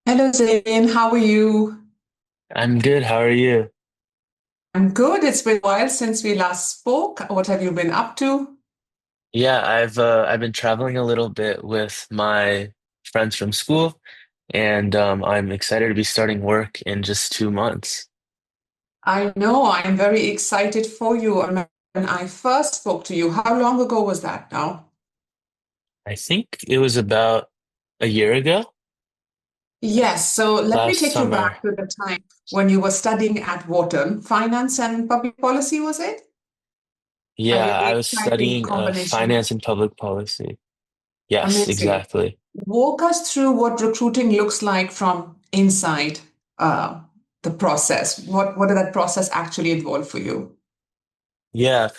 Hello, Zain. How are you? I'm good. How are you? I'm good. It's been a while since we last spoke. What have you been up to? Yeah, I've been traveling a little bit with my friends from school, and I'm excited to be starting work in just 2 months. I know I'm very excited for you. I remember when I first spoke to you. How long ago was that now? I think it was about a year ago, Yes. So let me last take you summer. back to the time when you were studying at Wharton. Finance and public policy, was it? A Yeah, really I was exciting studying combination. finance and public policy. Yes, Amazing. exactly. Walk us through what recruiting looks like from inside uh, the process. What did that process actually involve for you? Yeah,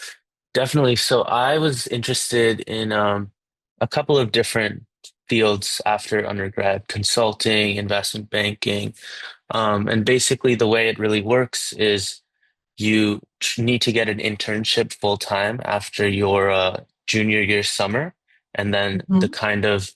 definitely. So I was interested in a couple of different fields after undergrad, consulting, investment banking. And basically, the way it really works is need to get an internship full time after your junior year summer. And then the Mhm. kind of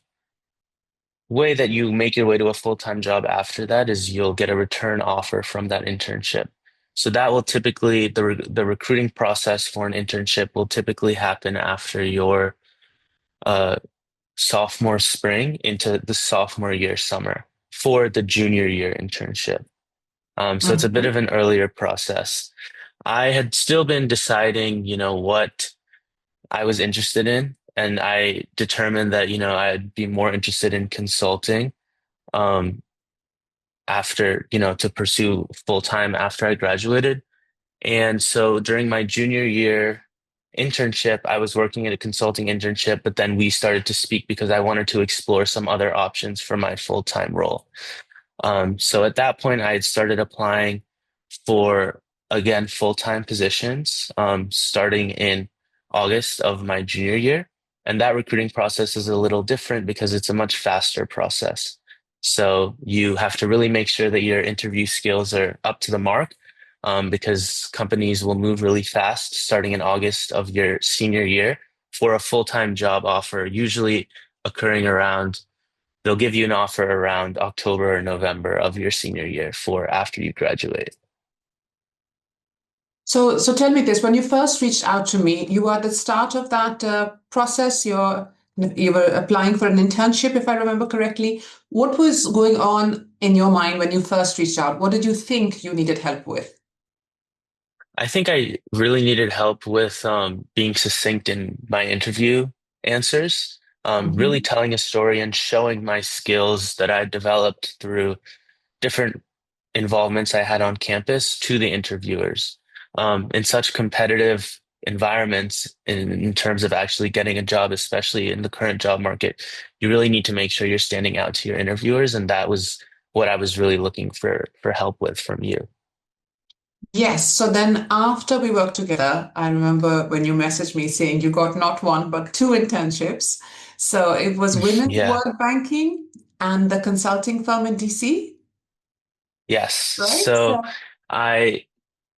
way that you make your way to a full-time job after that is you'll get a return offer from that internship. So that will typically, the recruiting process for an internship will typically happen after your uh, sophomore spring into the sophomore year summer for the junior year internship. So it's a bit Mhm. of an earlier process. I had still been deciding, what I was interested in, and I determined that, I'd be more interested in consulting um, after, to pursue full time after I graduated. And so during my junior year internship, I was working at a consulting internship, but then we started to speak because I wanted to explore some other options for my full time role. So at that point, I had started applying for, again, full-time positions, starting in August of my junior year. And that recruiting process is a little different because it's a much faster process. So you have to really make sure that your interview skills are up to the mark, because companies will move really fast starting in August of your senior year for a full-time job offer, usually occurring around they'll give you an offer around October or November of your senior year for after you graduate. So tell me this, when you first reached out to me, you were at the start of that process. You were applying for an internship, if I remember correctly. What was going on in your mind when you first reached out? What did you think you needed help with? I think I really needed help with being succinct in my interview answers, really Mhm. telling a story and showing my skills that I developed through different involvements I had on campus to the interviewers. In such competitive environments, in terms of actually getting a job, especially in the current job market, you really need to make sure you're standing out to your interviewers, and that was what I was really looking for help with from you. Yes. So then after we worked together, I remember when you messaged me saying you got not one, but two internships. So it was Women's Yeah. World Banking and the consulting firm in DC, Yes. right? So I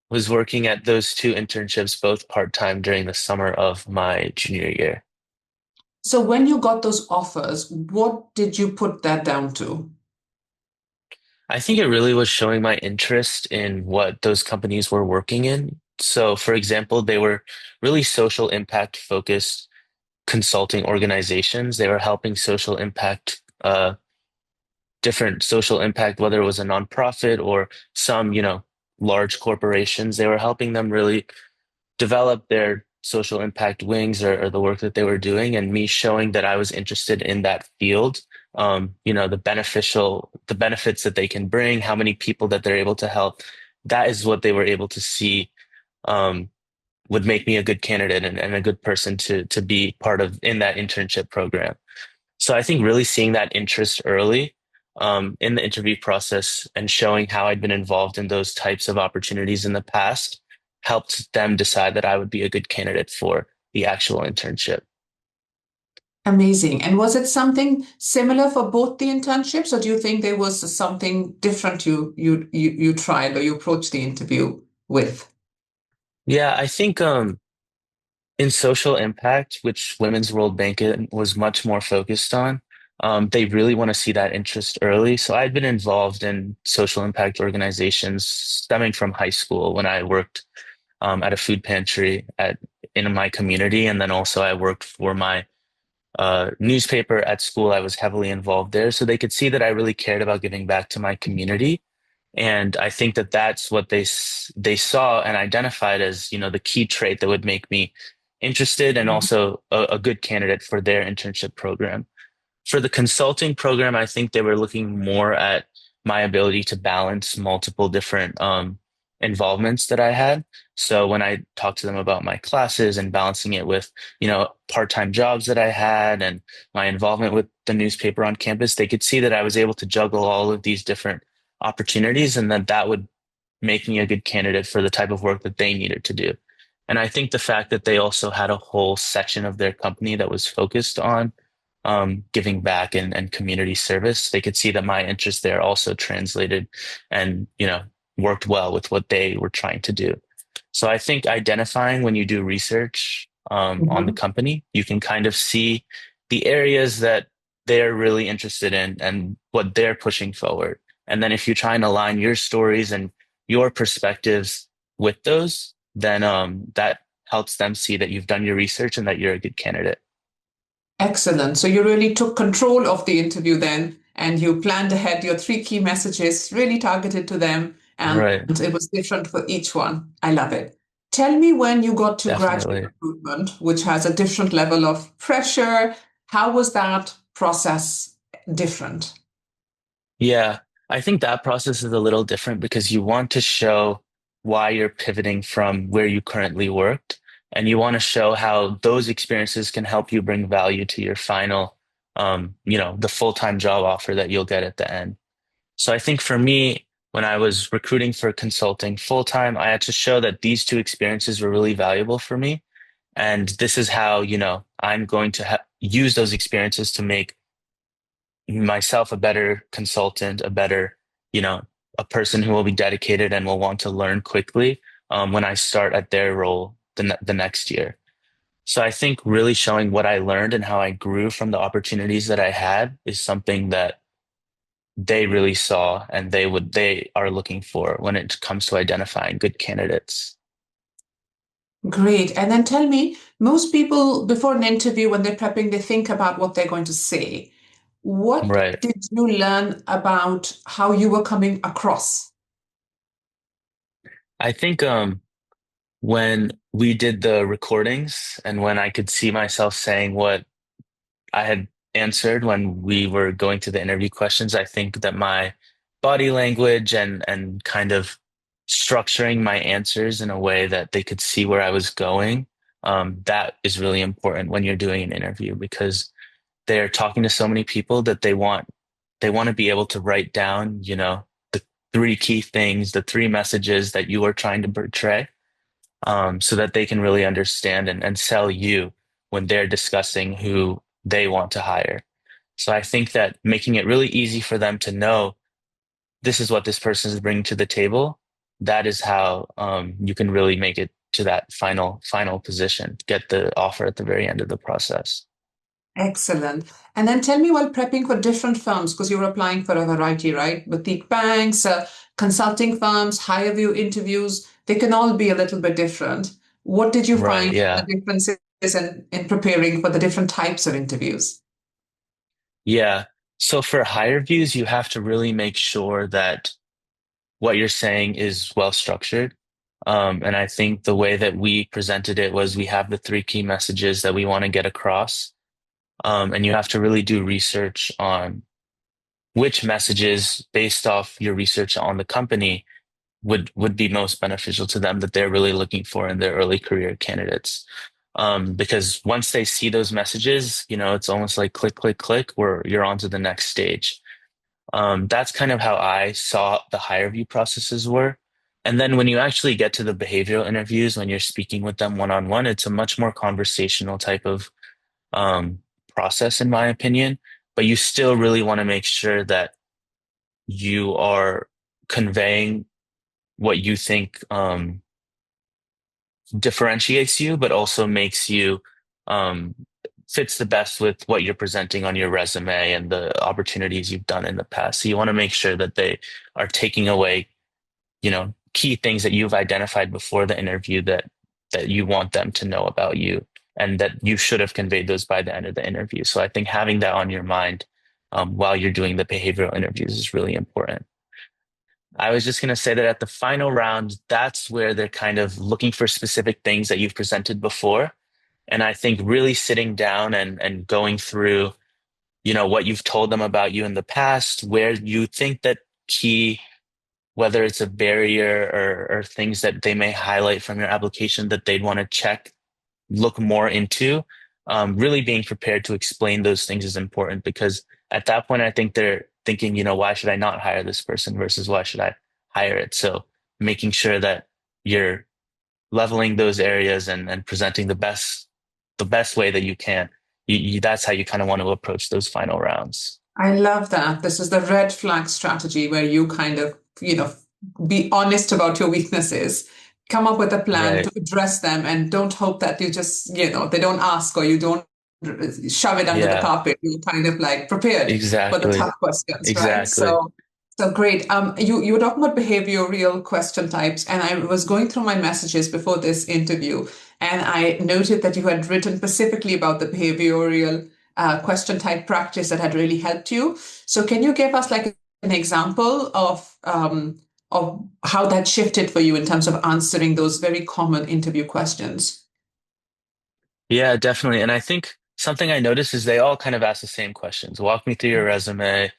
was working at those two internships both part-time during the summer of my junior year. So when you got those offers, what did you put that down to? I think it really was showing my interest in what those companies were working in. So, for example, they were really social impact focused consulting organizations. They were helping social impact, different social impact, whether it was a nonprofit or some, large corporations. They were helping them really develop their social impact wings or the work that they were doing, and me showing that I was interested in that field. The benefits that they can bring, how many people that they're able to help. That is what they were able to see, um, would make me a good candidate and a good person to be part of in that internship program. So I think really seeing that interest early, in the interview process and showing how I'd been involved in those types of opportunities in the past helped them decide that I would be a good candidate for the actual internship. Amazing. And was it something similar for both the internships, or do you think there was something different you tried or you approached the interview with? Yeah, I think in social impact, which Women's World Bank was much more focused on, They really want to see that interest early. So I'd been involved in social impact organizations stemming from high school when I worked at a food pantry at in my community, and then also I worked for my newspaper at school. I was heavily involved there, so they could see that I really cared about giving back to my community. And I think that that's what they saw and identified as, the key trait that would make me interested and also a good candidate for their internship program. For the consulting program, I think they were looking more at my ability to balance multiple different involvements that I had. So when I talked to them about my classes and balancing it with, part-time jobs that I had and my involvement with the newspaper on campus, they could see that I was able to juggle all of these different opportunities and that would make me a good candidate for the type of work that they needed to do. And I think the fact that they also had a whole section of their company that was focused on giving back and community service, they could see that my interest there also translated and, worked well with what they were trying to do. So I think identifying when you do research on the Mhm. company, you can kind of see the areas that they're really interested in and what they're pushing forward. And then if you try and align your stories and your perspectives with those, then that helps them see that you've done your research and that you're a good candidate. Excellent. So you really took control of the interview then, and you planned ahead your three key messages, really targeted to them, and Right. it was different for each one. I love it. Tell me when you got to graduate Definitely. recruitment, which has a different level of pressure. How was that process different? Yeah, I think that process is a little different because you want to show why you're pivoting from where you currently worked, and you want to show how those experiences can help you bring value to your final, the full-time job offer that you'll get at the end. So I think for me, when I was recruiting for consulting full-time, I had to show that these two experiences were really valuable for me. And this is how, I'm going to use those experiences to make myself a better consultant, you know, a person who will be dedicated and will want to learn quickly when I start at their role the next year. So I think really showing what I learned and how I grew from the opportunities that I had is something that they really saw and they are looking for when it comes to identifying good candidates. Great. And then tell me, most people before an interview, when they're prepping, they think about what they're going to say. What Right. did you learn about how you were coming across? I think when we did the recordings and when I could see myself saying what I had answered when we were going to the interview questions, I think that my body language and kind of structuring my answers in a way that they could see where I was going, that is really important when you're doing an interview because they're talking to so many people that they want to be able to write down, the three key things, the three messages that you are trying to portray, so that they can really understand and sell you when they're discussing who they want to hire. So I think that making it really easy for them to know this is what this person is bringing to the table, that is how you can really make it to that final position, get the offer at the very end of the process. Excellent. And then tell me while prepping for different firms, because you were applying for a variety, right? Boutique banks, consulting firms, higher view interviews, they can all be a little bit different. What did you Right. find the Yeah. differences in preparing for the different types of interviews? Yeah. So for higher views, you have to really make sure that what you're saying is well structured. And I think the way that we presented it was we have the three key messages that we want to get across. And you have to really do research on which messages, based off your research on the company, would be most beneficial to them that they're really looking for in their early career candidates. Because once they see those messages, it's almost like click, click, click, where you're on to the next stage. That's kind of how I saw the higher view processes were. And then when you actually get to the behavioral interviews, when you're speaking with them one on one, it's a much more conversational type of um, process, in my opinion. But you still really want to make sure that you are conveying what you think differentiates you, but also makes you um, fits the best with what you're presenting on your resume and the opportunities you've done in the past. So you want to make sure that they are taking away, key things that you've identified before the interview that you want them to know about you and that you should have conveyed those by the end of the interview. So I think having that on your mind while you're doing the behavioral interviews is really important. I was just going to say that at the final round, that's where they're kind of looking for specific things that you've presented before. And I think really sitting down and going through, what you've told them about you in the past, where you think that key, whether it's a barrier or things that they may highlight from your application that they'd want to look more into. Really being prepared to explain those things is important because at that point, I think they're thinking, why should I not hire this person versus why should I hire it? So making sure that you're leveling those areas and presenting the best way that you can. That's how you kind of want to approach those final rounds. I love that. This is the red flag strategy where you kind of, be honest about your weaknesses, come up with a plan to Right. address them, and don't hope that you just, they don't ask or you don't shove it under the Yeah, carpet. You're kind of like prepared for the exactly. tough questions, right? Exactly. So great. You were talking about behavioral question types, and I was going through my messages before this interview, and I noted that you had written specifically about the behavioral question type practice that had really helped you. So can you give us like an example of how that shifted for you in terms of answering those very common interview questions? Yeah, definitely. And I think something I noticed is they all kind of ask the same questions. Walk me through your resume.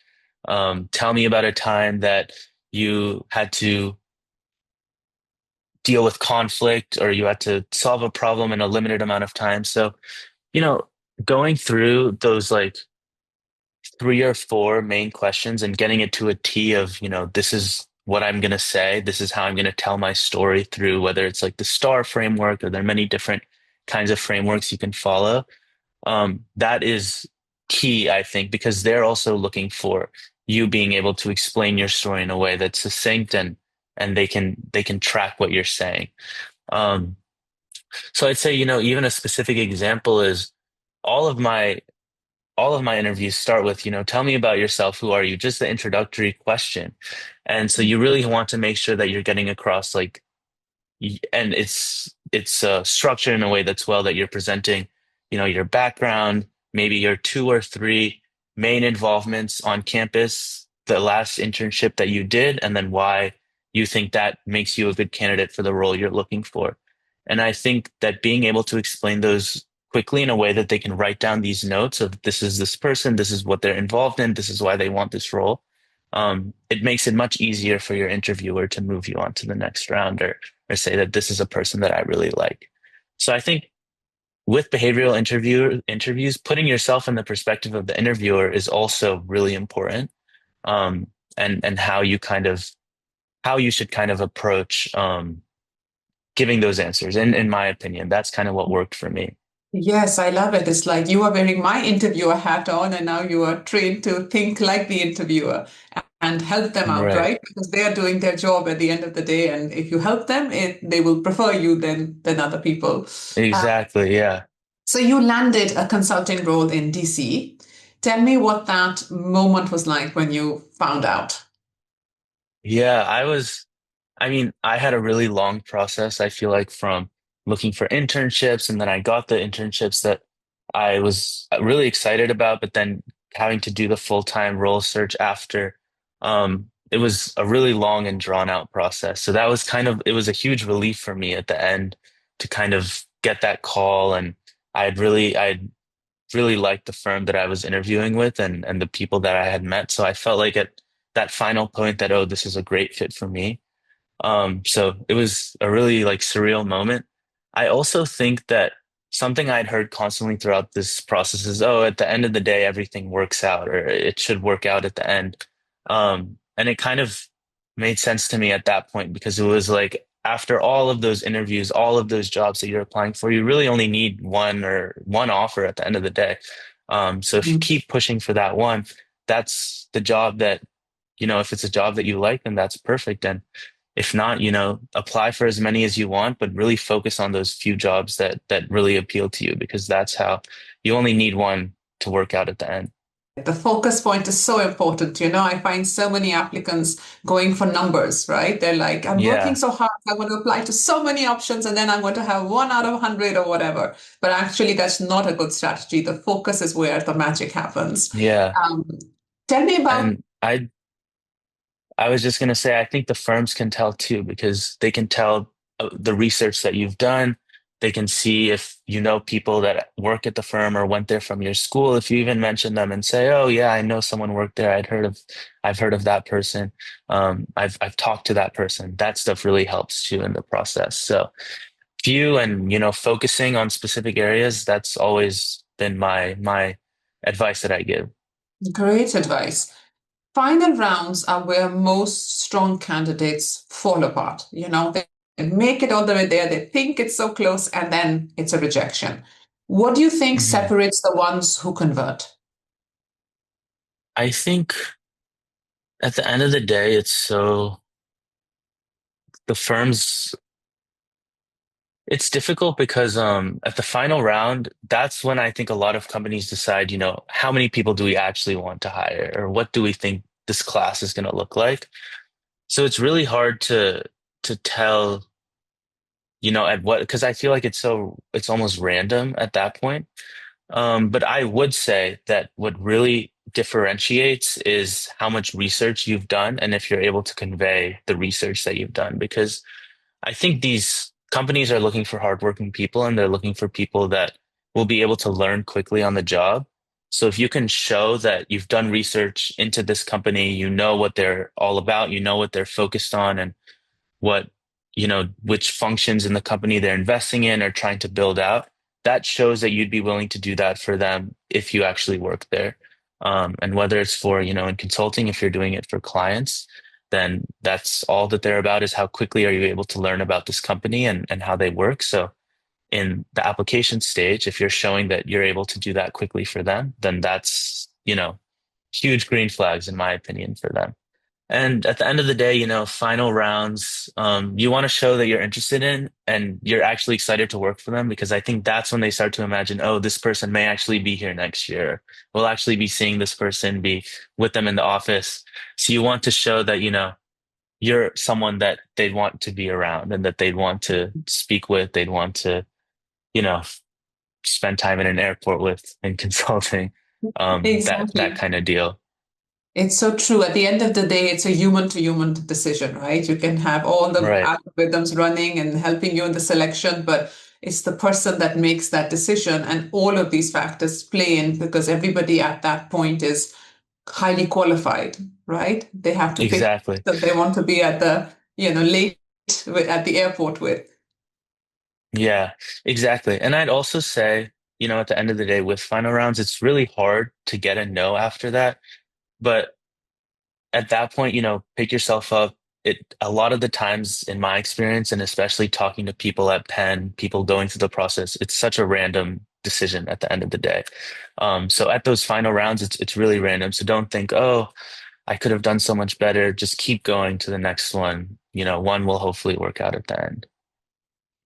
Tell me about a time that you had to deal with conflict or you had to solve a problem in a limited amount of time. So, you know, going through those like three or four main questions and getting it to a T of, this is what I'm going to say. This is how I'm going to tell my story through whether it's like the STAR framework or there are many different kinds of frameworks you can follow. That is key, I think, because they're also looking for you being able to explain your story in a way that's succinct and they can track what you're saying. Um, so I'd say, even a specific example is all of my all of my interviews start with, tell me about yourself. Who are you? Just the introductory question. And so you really want to make sure that you're getting across like and it's structured in a way that's well that you're presenting, your background, maybe your two or three main involvements on campus, the last internship that you did, and then why you think that makes you a good candidate for the role you're looking for. And I think that being able to explain those quickly in a way that they can write down these notes of this is this person, this is what they're involved in, this is why they want this role. It makes it much easier for your interviewer to move you on to the next round or say that this is a person that I really like. So I think with behavioral interviews, putting yourself in the perspective of the interviewer is also really important. Um, and how you should kind of approach giving those answers. In my opinion, that's kind of what worked for me. Yes, I love it. It's like you are wearing my interviewer hat on, and now you are trained to think like the interviewer and help them out, Right. right? Because they are doing their job at the end of the day, and if you help them, they will prefer you than other people. Uh, Exactly. Yeah. so you landed a consulting role in DC. Tell me what that moment was like when you found out. Yeah. I had a really long process, I feel like, from looking for internships, and then I got the internships that I was really excited about, but then having to do the full-time role search after. It was a really long and drawn out process. So it was a huge relief for me at the end to kind of get that call. And I had really liked the firm that I was interviewing with and the people that I had met. So I felt like at that final point that, oh, this is a great fit for me. So it was a really like surreal moment. I also think that something I'd heard constantly throughout this process is, oh, at the end of the day, everything works out, or it should work out at the end. And it kind of made sense to me at that point because it was like after all of those interviews, all of those jobs that you're applying for, you really only need one offer at the end of the day. So if you keep pushing for that one, that's the job that, if it's a job that you like, then that's perfect. And If not, apply for as many as you want, but really focus on those few jobs that really appeal to you because that's how you only need one to work out at the end. The focus point is so important. I find so many applicants going for numbers, right? They're like, I'm working Yeah. so hard. I want to apply to so many options and then I'm going to have one out of 100 or whatever. But actually, that's not a good strategy. The focus is where the magic happens. Yeah. Um, Tell me about. And I was just going to say, I think the firms can tell too, because they can tell the research that you've done. They can see if you know people that work at the firm or went there from your school. If you even mention them and say, "Oh yeah, I know someone worked there. I've heard of that person. I've talked to that person." That stuff really helps too in the process. So few and focusing on specific areas. That's always been my advice that I give. Great advice. Final rounds are where most strong candidates fall apart. They make it all the way there, they think it's so close, and then it's a rejection. What do you think Mhm. separates the ones who convert? I think at the end of the day, the firms, it's difficult because at the final round, that's when I think a lot of companies decide, how many people do we actually want to hire or what do we think this class is going to look like? So it's really hard to tell, at what because I feel like it's almost random at that point. But I would say that what really differentiates is how much research you've done and if you're able to convey the research that you've done. Because I think these companies are looking for hardworking people and they're looking for people that will be able to learn quickly on the job. So if you can show that you've done research into this company, you know what they're all about, you know what they're focused on, and what, which functions in the company they're investing in or trying to build out, that shows that you'd be willing to do that for them if you actually work there. And whether it's for, in consulting, if you're doing it for clients, then that's all that they're about is how quickly are you able to learn about this company and how they work. So in the application stage, if you're showing that you're able to do that quickly for them, then that's, huge green flags in my opinion for them. And at the end of the day, final rounds, you want to show that you're interested in and you're actually excited to work for them because I think that's when they start to imagine, oh, this person may actually be here next year. We'll actually be seeing this person, be with them in the office. So you want to show that, you're someone that they'd want to be around and that they'd want to speak with. They'd want to, you know, spend time in an airport with in consulting, that Exactly. kind of deal. It's so true. At the end of the day, it's a human to human decision, right? You can have all the Right. algorithms running and helping you in the selection, but it's the person that makes that decision. And all of these factors play in because everybody at that point is highly qualified, right? They have to pick Exactly. that they want to be at the, late at the airport with. Yeah, exactly. And I'd also say, at the end of the day with final rounds, it's really hard to get a no after that. But at that point, pick yourself up. A lot of the times in my experience, and especially talking to people at Penn, people going through the process, it's such a random decision at the end of the day. So at those final rounds, it's really random. So don't think, oh, I could have done so much better. Just keep going to the next one. One will hopefully work out at the end.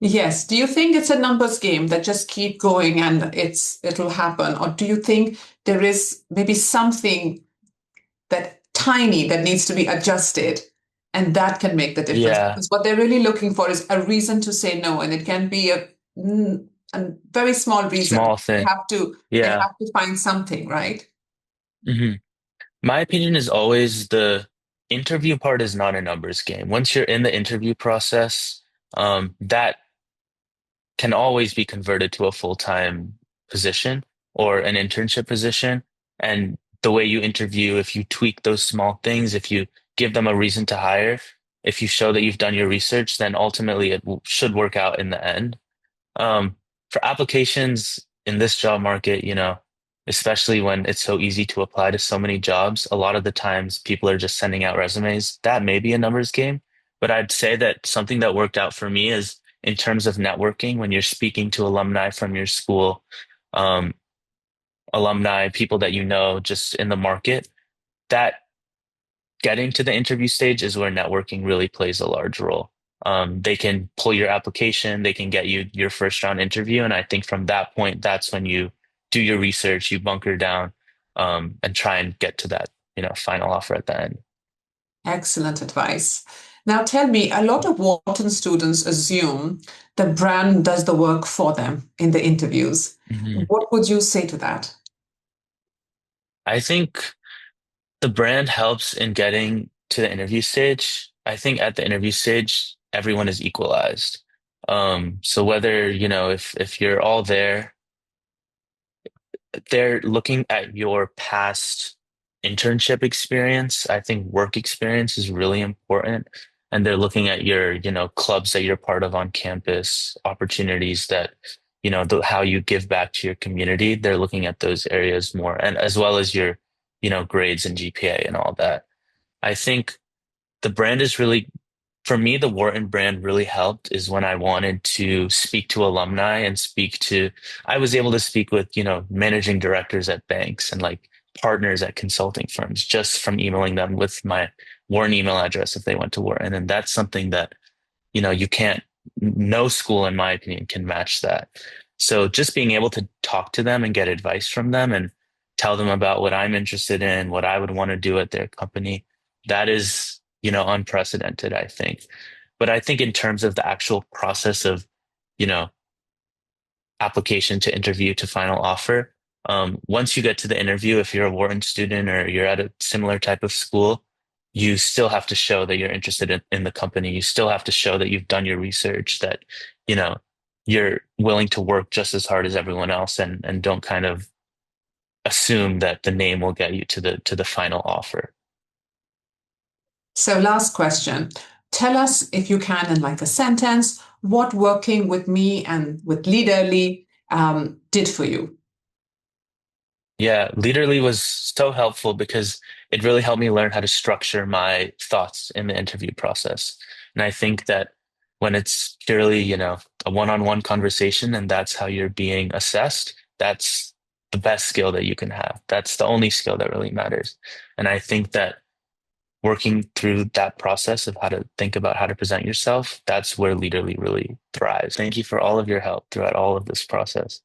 Yes. Do you think it's a numbers game that just keep going and it'll happen? Or do you think there is maybe something that tiny that needs to be adjusted and that can make the difference? Yeah, Because what they're really looking for is a reason to say no, and it can be a very small reason. small They thing. have to they Yeah. have to find something, right? hmm My opinion is always the interview part is not a numbers game. Once you're in the interview process, that can always be converted to a full-time position or an internship position. And the way you interview, if you tweak those small things, if you give them a reason to hire, if you show that you've done your research, then ultimately should work out in the end. For applications in this job market, especially when it's so easy to apply to so many jobs, a lot of the times people are just sending out resumes. That may be a numbers game, but I'd say that something that worked out for me is in terms of networking, when you're speaking to alumni from your school, um, alumni, people that just in the market, that getting to the interview stage is where networking really plays a large role. They can pull your application, they can get you your first round interview. And I think from that point, that's when you do your research, you bunker down, and try and get to that, final offer at the end. Excellent advice. Now tell me, a lot of Wharton students assume the brand does the work for them in the interviews. Mhm. What would you say to that? I think the brand helps in getting to the interview stage. I think at the interview stage, everyone is equalized. So whether, if you're all there, they're looking at your past internship experience. I think work experience is really important. And they're looking at your, clubs that you're part of on campus, opportunities that, how you give back to your community. They're looking at those areas more, and as well as your, grades and GPA and all that. I think the brand is really, for me, the Wharton brand really helped is when I wanted to speak to alumni and I was able to speak with, managing directors at banks and like partners at consulting firms just from emailing them with my Wharton email address if they went to Wharton. And that's something that, you can't, no school, in my opinion, can match that. So just being able to talk to them and get advice from them and tell them about what I'm interested in, what I would want to do at their company, that is, unprecedented, I think. But I think in terms of the actual process of, you know, application to interview to final offer, once you get to the interview, if you're a Wharton student or you're at a similar type of school, you still have to show that you're interested in the company. You still have to show that you've done your research, that, you know, you're willing to work just as hard as everyone else and don't kind of assume that the name will get you to the final offer. So, last question. Tell us, if you can, in like a sentence, what working with me and with Leadearly did for you. Yeah, Leaderly was so helpful because it really helped me learn how to structure my thoughts in the interview process. And I think that when it's purely, a one-on-one conversation and that's how you're being assessed, that's the best skill that you can have. That's the only skill that really matters. And I think that working through that process of how to think about how to present yourself, that's where Leaderly really thrives. Thank you for all of your help throughout all of this process.